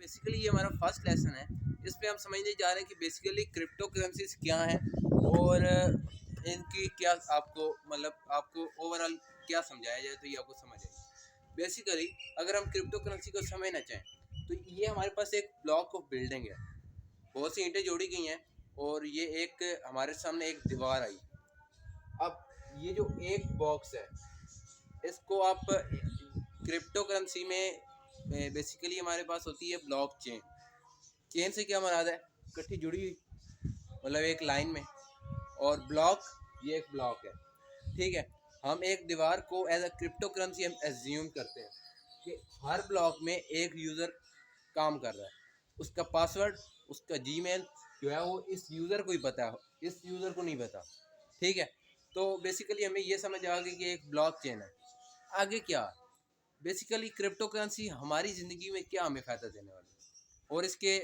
Basically ये हमारा first lesson है। इस पे हम समझने जा रहे हैं कि बेसिकली क्रिप्टो करेंसीज क्या हैं और इनकी क्या आपको मतलब आपको ओवरऑल क्या समझाया जाए तो ये आपको समझ आए। बेसिकली अगर हम क्रिप्टो करेंसी को समझना चाहें तो ये हमारे पास एक ब्लॉक ऑफ बिल्डिंग है, बहुत सी ईंटें जोड़ी गई हैं और ये एक हमारे सामने एक दीवार आई। अब ये जो एक बॉक्स है इसको आप क्रिप्टो करेंसी में बेसिकली हमारे पास होती है ब्लॉक चेन। चेन से क्या मराद है, इकट्ठी जुड़ी हुई मतलब एक लाइन में, और ब्लॉक ये एक ब्लॉक है। ठीक है, हम एक दीवार को एज अ क्रिप्टो करेंसी हम एज्यूम करते हैं कि हर ब्लॉक में एक यूज़र काम कर रहा है, उसका पासवर्ड उसका जीमेल जो है वो इस यूज़र को ही पता है, इस यूज़र को नहीं पता। ठीक है, तो बेसिकली हमें ये समझ आ गई कि एक ब्लॉक चेन है। आगे क्या, बेसिकली क्रिप्टो करेंसी हमारी ज़िंदगी में क्या हमें फ़ायदा देने वाली है और इसके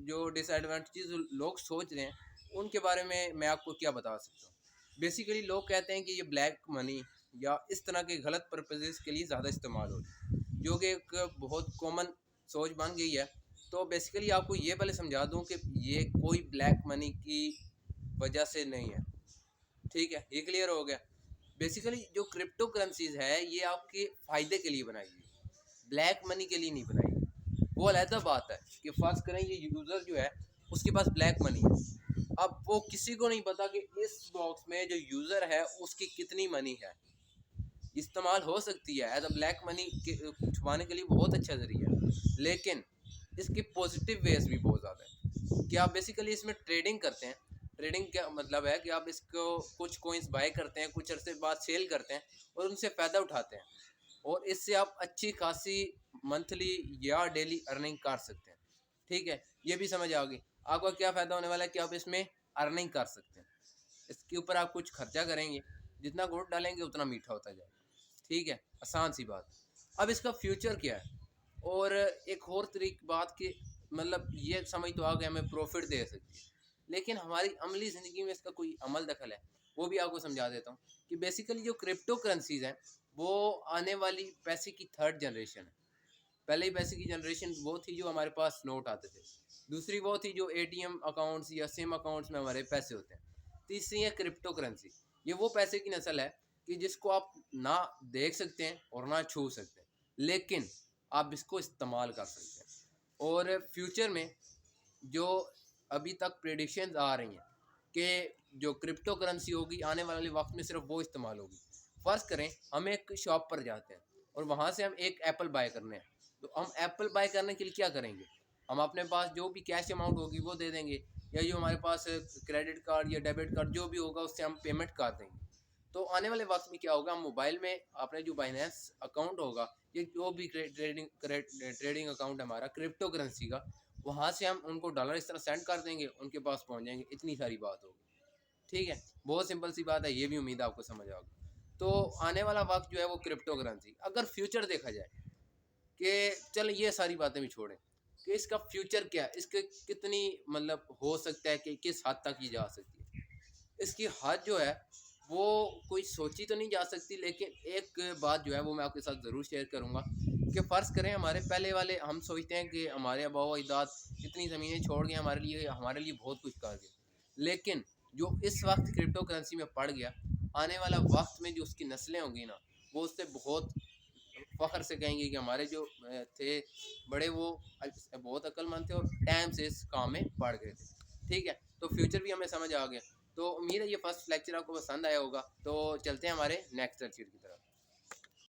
जो डिसएडवांटेजेस लोग सोच रहे हैं उनके बारे में मैं आपको क्या बता सकता हूँ। बेसिकली लोग कहते हैं कि ये ब्लैक मनी या इस तरह के गलत पर्पजेस के लिए ज़्यादा इस्तेमाल हो रही है, जो कि एक बहुत कॉमन सोच बन गई है। तो बेसिकली आपको ये पहले समझा दूँ कि ये कोई ब्लैक मनी की वजह से नहीं है। ठीक है, ये क्लियर हो गया। बेसिकली जो क्रिप्टो करेंसीज है ये आपके फ़ायदे के लिए बनाई गई, ब्लैक मनी के लिए नहीं बनाई गई। वो अलग बात है कि फर्ज करें ये यूज़र जो है उसके पास ब्लैक मनी है, अब वो किसी को नहीं पता कि इस बॉक्स में जो यूज़र है उसकी कितनी मनी है, इस्तेमाल हो सकती है एज अ ब्लैक मनी के छुपाने के लिए बहुत अच्छा ज़रिया है। लेकिन इसके पॉजिटिव वेज भी बहुत ज़्यादा है कि आप बेसिकली इसमें ट्रेडिंग करते हैं। ट्रेडिंग क्या मतलब है कि आप इसको कुछ कोइंस बाय करते हैं, कुछ अरसे बाद सेल करते हैं और उनसे फ़ायदा उठाते हैं और इससे आप अच्छी खासी मंथली या डेली अर्निंग कर सकते हैं। ठीक है, ये भी समझ आ गई। आपका क्या फ़ायदा होने वाला है कि आप इसमें अर्निंग कर सकते हैं। इसके ऊपर आप कुछ खर्चा करेंगे, जितना गुड़ डालेंगे उतना मीठा होता जाएगा। ठीक है, आसान सी बात। अब इसका फ्यूचर क्या है, और एक और तरीक बात कि मतलब ये समझ तो आ गया हमें प्रॉफिट दे सकती है, लेकिन हमारी अमली ज़िंदगी में इसका कोई अमल दखल है वो भी आपको समझा देता हूँ कि बेसिकली जो क्रिप्टो करेंसीज हैं वो आने वाली पैसे की थर्ड जनरेशन है। पहले ही पैसे की जनरेशन वो थी जो हमारे पास नोट आते थे, दूसरी वो थी जो एटीएम अकाउंट्स या सिम अकाउंट्स में हमारे पैसे होते हैं, तीसरी है क्रिप्टो करेंसी। ये वो पैसे की नस्ल है कि जिसको आप ना देख सकते हैं और ना छू सकते हैं, लेकिन आप इसको इस्तेमाल कर सकते हैं। और फ्यूचर में जो अभी तक प्रेडिक्शंस आ रही हैं कि जो क्रिप्टो करेंसी होगी आने वाले वक्त में सिर्फ वो इस्तेमाल होगी। फ़र्ज़ करें हम एक शॉप पर जाते हैं और वहाँ से हम एक एप्पल बाय करने हैं, तो हम एप्पल बाय करने के लिए क्या करेंगे, हम अपने पास जो भी कैश अमाउंट होगी वो दे देंगे, या जो हमारे पास क्रेडिट कार्ड या डेबिट कार्ड जो भी होगा उससे हम पेमेंट कर देंगे। तो आने वाले वक्त में क्या होगा, हम मोबाइल में अपने जो बाइनेंस अकाउंट होगा, ये जो भी ट्रेडिंग अकाउंट हमारा क्रिप्टो करेंसी का, वहाँ से हम उनको डॉलर इस तरह सेंड कर देंगे, उनके पास पहुँच जाएंगे। इतनी सारी बात होगी। ठीक है, बहुत सिंपल सी बात है, ये भी उम्मीद है आपको समझ आएगा। तो आने वाला वक्त जो है वो क्रिप्टो करेंसी, अगर फ्यूचर देखा जाए कि चल ये सारी बातें भी छोड़ें कि इसका फ्यूचर क्या है, इसके कितनी मतलब हो सकता है कि किस हद तक ये जा सकती है, इसकी हद जो है वो कोई सोची तो नहीं जा सकती। लेकिन एक बात जो है वो मैं आपके साथ ज़रूर शेयर करूँगा कि फ़र्ज़ करें हमारे पहले वाले, हम सोचते हैं कि हमारे आबा व अजदाद इतनी ज़मीनें छोड़ गए हमारे लिए बहुत कुछ कर गए, लेकिन जो इस वक्त क्रिप्टो करेंसी में पड़ गया, आने वाला वक्त में जो उसकी नस्लें होंगी ना, वो उससे बहुत फ़ख्र से कहेंगे कि हमारे जो थे बड़े, वो बहुत अक्लमंद थे और टाइम से इस काम में पड़ गए थे। ठीक है, तो फ्यूचर भी हमें समझ आ गया। तो उम्मीद है ये फर्स्ट लेक्चर आपको पसंद आया होगा। तो चलते हैं हमारे नेक्स्ट लेक्चर की तरफ।